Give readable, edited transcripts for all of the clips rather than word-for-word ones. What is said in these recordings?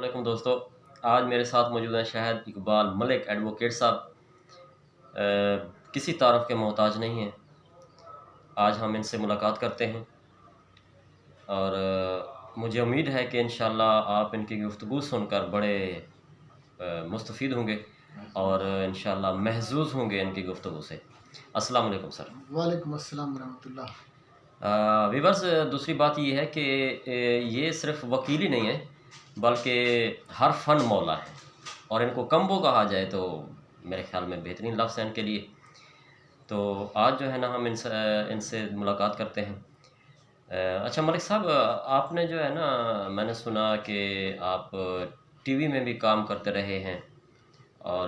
वालेकुम दोस्तों। आज मेरे साथ मौजूद हैं शाहिद इकबाल मलिक एडवोकेट साहब। किसी तारफ़ के मोहताज नहीं हैं। आज हम इनसे मुलाकात करते हैं और मुझे उम्मीद है कि इंशाअल्लाह आप इनकी गुफ्तगू सुनकर बड़े मुस्तफ़ीद होंगे और इंशाअल्लाह महज़ूज़ होंगे इनकी गुफ्तगू से। अस्सलाम वालेकुम सर। वालेकुम अस्सलाम रहमतुल्लाह। वीवर्स, दूसरी बात ये है कि ये सिर्फ़ वकील ही नहीं है बल्कि हर फ़न मौला है और इनको कम्बो कहा जाए तो मेरे ख़्याल में बेहतरीन लफ्ज़ है इनके लिए। तो आज जो है ना हम इनसे इनसे मुलाकात करते हैं। अच्छा मलिक साहब, आपने जो है ना, मैंने सुना कि आप टीवी में भी काम करते रहे हैं और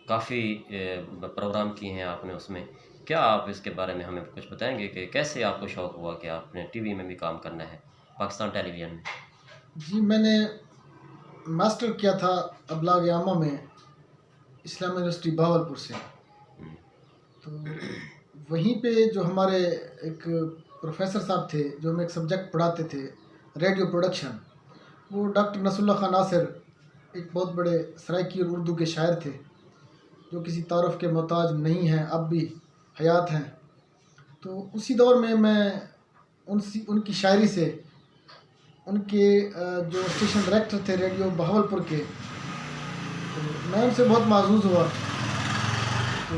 काफ़ी प्रोग्राम किए हैं आपने उसमें। क्या आप इसके बारे में हमें कुछ बताएँगे कि कैसे आपको शौक़ हुआ कि आपने टीवी में भी काम करना है, पाकिस्तान टेलीविज़न में? जी, मैंने मास्टर किया था अबलाग आमा में, इस्लाम यूनिवर्सिटी बहावलपुर से। हुँ। तो वहीं पे जो हमारे एक प्रोफेसर साहब थे, जो हमें एक सब्जेक्ट पढ़ाते थे, रेडियो प्रोडक्शन, वो डॉक्टर नसरुल्लाह खान नासिर, एक बहुत बड़े सराइकी और उर्दू के शायर थे, जो किसी तारुफ़ के मोहताज नहीं हैं, अब भी हयात हैं। तो उसी दौर में मैं उनकी शायरी से, उनके जो स्टेशन डायरेक्टर थे रेडियो बहावलपुर के, तो मैं उनसे बहुत माज़ूज़ हुआ। तो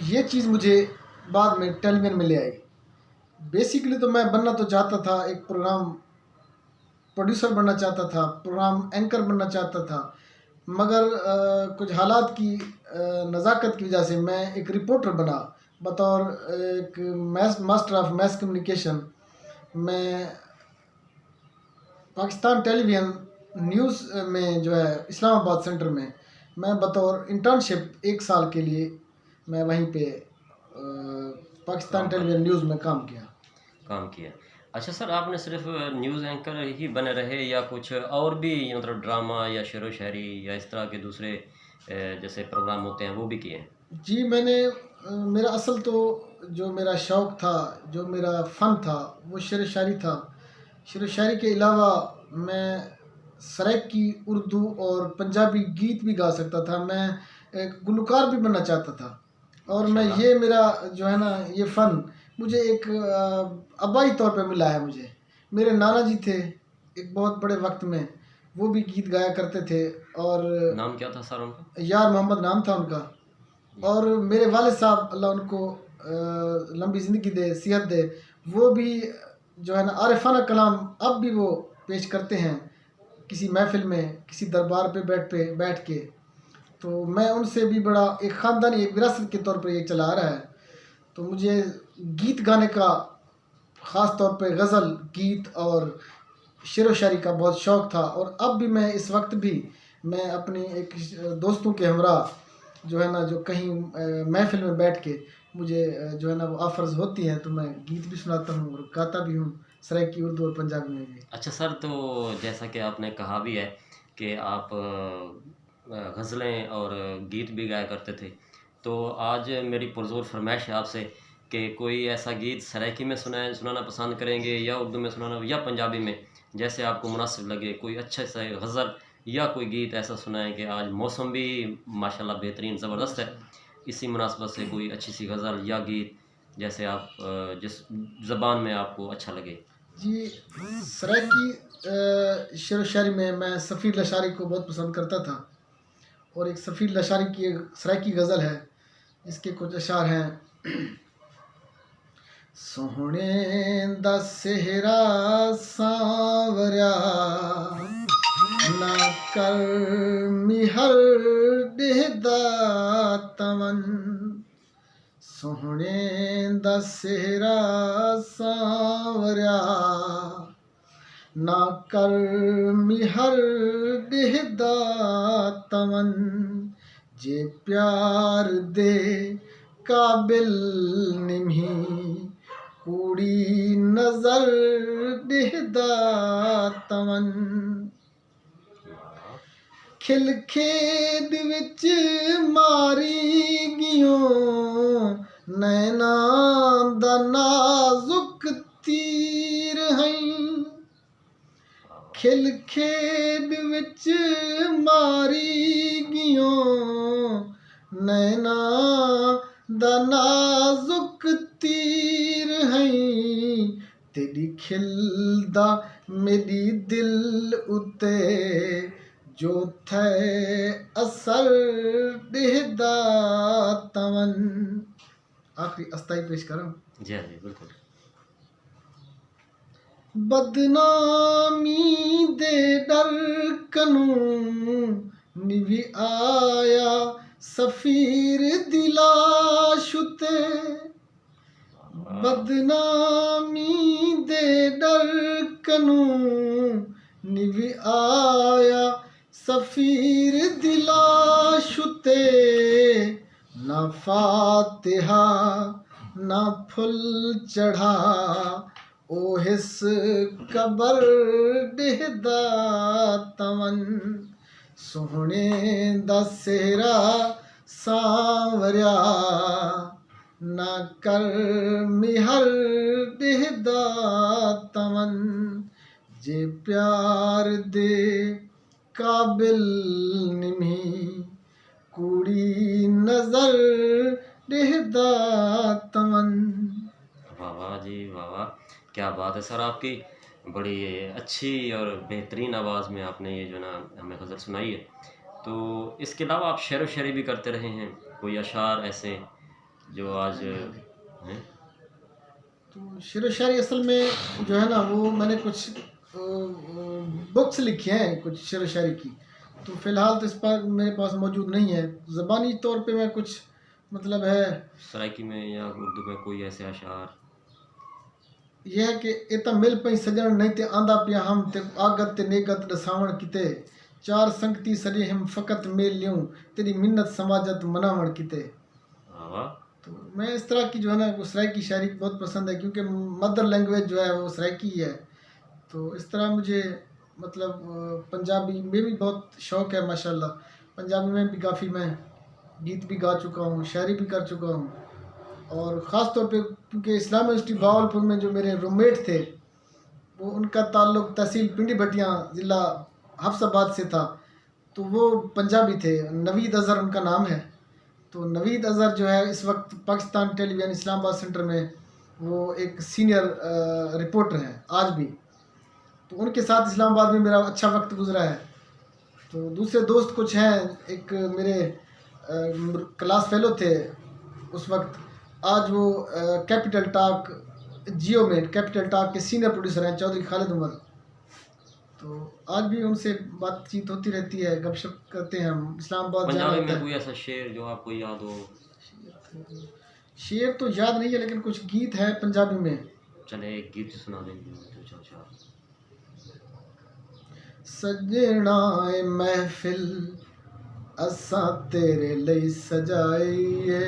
ये चीज़ मुझे बाद में टेलीविज़न में ले आई। बेसिकली तो मैं बनना तो चाहता था, एक प्रोग्राम प्रोड्यूसर बनना चाहता था, प्रोग्राम एंकर बनना चाहता था, मगर कुछ हालात की नज़ाकत की वजह से मैं एक रिपोर्टर बना बतौर एक मास्टर ऑफ मैस कम्युनिकेशन। मैं पाकिस्तान टेलीविज़न न्यूज़ में जो है इस्लामाबाद सेंटर में, मैं बतौर इंटर्नशिप 1 साल के लिए मैं वहीं पे पाकिस्तान टेलीविज़न न्यूज़ में काम किया। अच्छा सर, आपने सिर्फ़ न्यूज़ एंकर ही बने रहे या कुछ और भी, मतलब ड्रामा या शेरो शायरी या इस तरह के दूसरे जैसे प्रोग्राम होते हैं वो भी किए हैं? जी, मैंने मेरा असल तो जो मेरा शौक़ था, जो मेरा फ़न था, वो शेर शायरी था। शेर शायरी के अलावा मैं सराइकी, उर्दू और पंजाबी गीत भी गा सकता था। मैं एक गुलकार भी बनना चाहता था और मैं माशाल्लाह। ये मेरा जो है ना, ये फ़न मुझे एक आबाई तौर पे मिला है मुझे। मेरे नाना जी थे एक बहुत बड़े वक़्त में, वो भी गीत गाया करते थे और नाम क्या था सर उनका? यार मोहम्मद नाम था उनका। और मेरे वालिद साहब, अल्लाह उनको लंबी ज़िंदगी दे, सेहत दे, वो भी जो है ना आरिफाना कलाम अब भी वो पेश करते हैं किसी महफ़िल में, किसी दरबार पे बैठ के। तो मैं उनसे भी बड़ा एक ख़ानदानी एक विरासत के तौर पे ये चला आ रहा है। तो मुझे गीत गाने का, ख़ास तौर पे गज़ल, गीत और शेर व शायरी का बहुत शौक़ था और अब भी मैं इस वक्त भी मैं अपनी एक दोस्तों के हमरा जो है ना, जो कहीं महफ़िल में बैठ के मुझे जो है ना वो ऑफ़र्स होती हैं, तो मैं गीत भी सुनाता हूँ और गाता भी हूँ, सराइकी, उर्दू और पंजाबी में भी। अच्छा सर, तो जैसा कि आपने कहा भी है कि आप गज़लें और गीत भी गाया करते थे, तो आज मेरी पुरज़ोर फ़रमाइश है आपसे कि कोई ऐसा गीत सराइकी में सुनाना पसंद करेंगे या उर्दू में सुनाना या पंजाबी में, जैसे आपको मुनासिब लगे। कोई अच्छा सा गज़ल या कोई गीत ऐसा सुनाएँ कि आज मौसम भी माशाल्लाह बेहतरीन ज़बरदस्त है। इसी मुनासबत से कोई अच्छी सी गज़ल या गीत जैसे आप जिस ज़बान में आपको अच्छा लगे। जी, सराइकी शेर व शायरी में मैं सफ़ीर लशारी को बहुत पसंद करता था और एक सफ़ीर लशारी की एक सराइकी गज़ल है, जिसके कुछ अशार हैं। सोहणे दा सेहरा सांवरिया ना कर मिहर देहदा तमन। सोहणे दा सेहरा सांवरिया ना कर मिहर देहदा तमन। जे प्यार दे काबिल निम्ही कूड़ी नज़र देहदा तमन। खिल खेद विच मारी गियों नैना दा नाजुक तीर हैं। खिल खेड विच मारी गियो नैना दा नाजुक तीर है तेरी खिलदा मेरी दिल उते जो थे असर देहदा तवन। आखिरी अस्ताई पेश करूं। जी हाँ जी बिल्कुल। बदनामी दे डर कनू निभी आया सफीर दिलाश ते बदनामी दे डर कनू निभी आया सफीर दिलाश ते ना फातिहा ना फुल चढ़ा ओ हिस कबर देहदा तवन सोहणे दा सेहरा सांवरिया ना कर मिहर देहदा तवन जे प्यार दे काबिल निमी कुड़ी नजर देहदा तवन। वाह वाह जी वाह वाह, क्या बात है सर आपकी। बड़ी अच्छी और बेहतरीन आवाज़ में आपने ये जो ना हमें गज़ल सुनाई है। तो इसके अलावा आप शेर व शायरी भी करते रहे हैं, कोई अशार ऐसे जो आज हैं? तो शेर व शायरी असल में जो है ना वो मैंने कुछ बुक्स लिखी हैं कुछ शेर व शायरी की, तो फ़िलहाल तो इस पर मेरे पास मौजूद नहीं है। ज़बानी तौर पे मैं कुछ मतलब है सराइकी में या उर्दू में कोई ऐसे अशार? यह है कि इता मिल पई सजण नहीं ते आंदा पिया हम ते आगत ते नेगत दसावण किते चार संगती सजे हम फ़कत मेल लियूं तेरी मिन्नत समाजत मनावण किते। वाह, तो मैं इस तरह की जो है ना वो सराइकी शायरी बहुत पसंद है क्योंकि मदर लैंग्वेज जो है वो सराइकी ही है। तो इस तरह मुझे मतलब पंजाबी में भी बहुत शौक़ है माशाल्लाह। पंजाबी में भी काफ़ी मैं गीत भी गा चुका हूँ, शायरी भी कर चुका हूँ। और ख़ास तौर पे क्योंकि इस्लाम यूनिवर्सिटी भावलपुर में जो मेरे रूममेट थे वो उनका ताल्लुक़ तहसील पिंडी भटिया ज़िला हफ्साबाद से था, तो वो पंजाबी थे। नवीद अज़हर उनका नाम है। तो नवीद अज़हर जो है इस वक्त पाकिस्तान टेलीविज़न इस्लामाबाद सेंटर में वो एक सीनियर रिपोर्टर हैं आज भी। तो उनके साथ इस्लामाबाद में मेरा अच्छा वक्त गुजरा है। तो दूसरे दोस्त कुछ हैं, एक मेरे क्लास फेलो थे उस वक्त, आज वो कैपिटल टॉक जियो में कैपिटल टॉक के सीनियर प्रोड्यूसर हैं चौधरी खालिद उमर। तो आज भी उनसे बातचीत होती रहती है, गपशप करते हैं हम। इस्लामाबाद जाना पंजाबी होता में है। कोई ऐसा शेर जो आपको याद हो? शेर तो याद नहीं है लेकिन कुछ गीत है पंजाबी में। चले एक गीत सुना देंगे दो चार चार। सजना ए महफिल असां तेरे लई सजाईए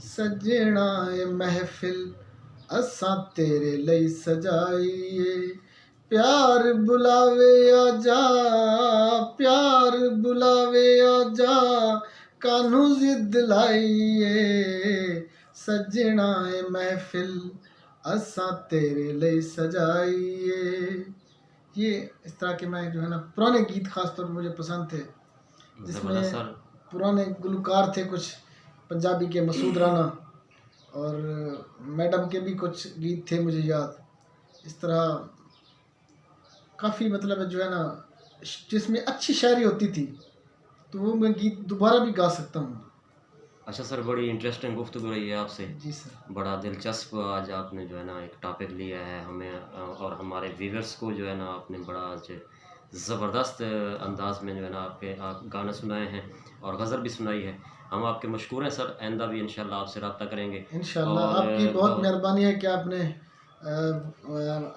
सजना ए महफिल असां तेरे लई सजाईए प्यार बुलावे आजा प्यार बुलावे आजा कानू जिद लाईए सजना ए महफिल असां तेरे लई सजाईए। ये इस तरह के मैं जो है ना पुराने गीत खास तौर पर मुझे पसंद थे, जिसमें ज़बरदस्त सर। पुराने गुलकार थे कुछ पंजाबी के, मसूद राना और मैडम के भी कुछ गीत थे मुझे याद। इस तरह काफ़ी मतलब जो है ना जिसमें अच्छी शायरी होती थी, तो वो मैं गीत दोबारा भी गा सकता हूँ। अच्छा सर, बड़ी इंटरेस्टिंग गुफ्तगू रही है आपसे। जी सर। बड़ा दिलचस्प आज आपने जो है ना एक टॉपिक लिया है हमें और हमारे व्यूवर्स को जो है ना आपने बड़ा आज ज़बरदस्त अंदाज में जो है ना आप गाना सुनाए हैं और गज़ल भी सुनाई है। हम आपके मशकूर हैं सर, आइंदा भी इंशाल्लाह आपसे रब्ता करेंगे। इंशाल्लाह और आपकी बहुत मेहरबानी है कि आपने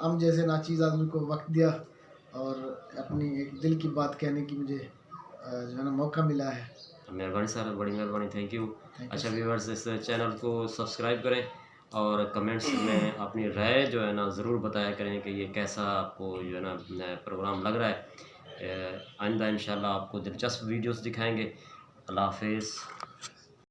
हम जैसे नाचीज़ आदमी को वक्त दिया और अपनी एक दिल की बात कहने की मुझे जो है ना मौका मिला है। मेहरबानी सर, बड़ी मेहरबानी, थैंक यू। Thank you, अच्छा sir. व्यूवर्स, इस चैनल को सब्सक्राइब करें और कमेंट्स में अपनी राय जो है ना ज़रूर बताया करें कि ये कैसा आपको जो है ना प्रोग्राम लग रहा है। आइंदा इंशाल्लाह आपको दिलचस्प वीडियोस दिखाएंगे। अल्लाह हाफिज़।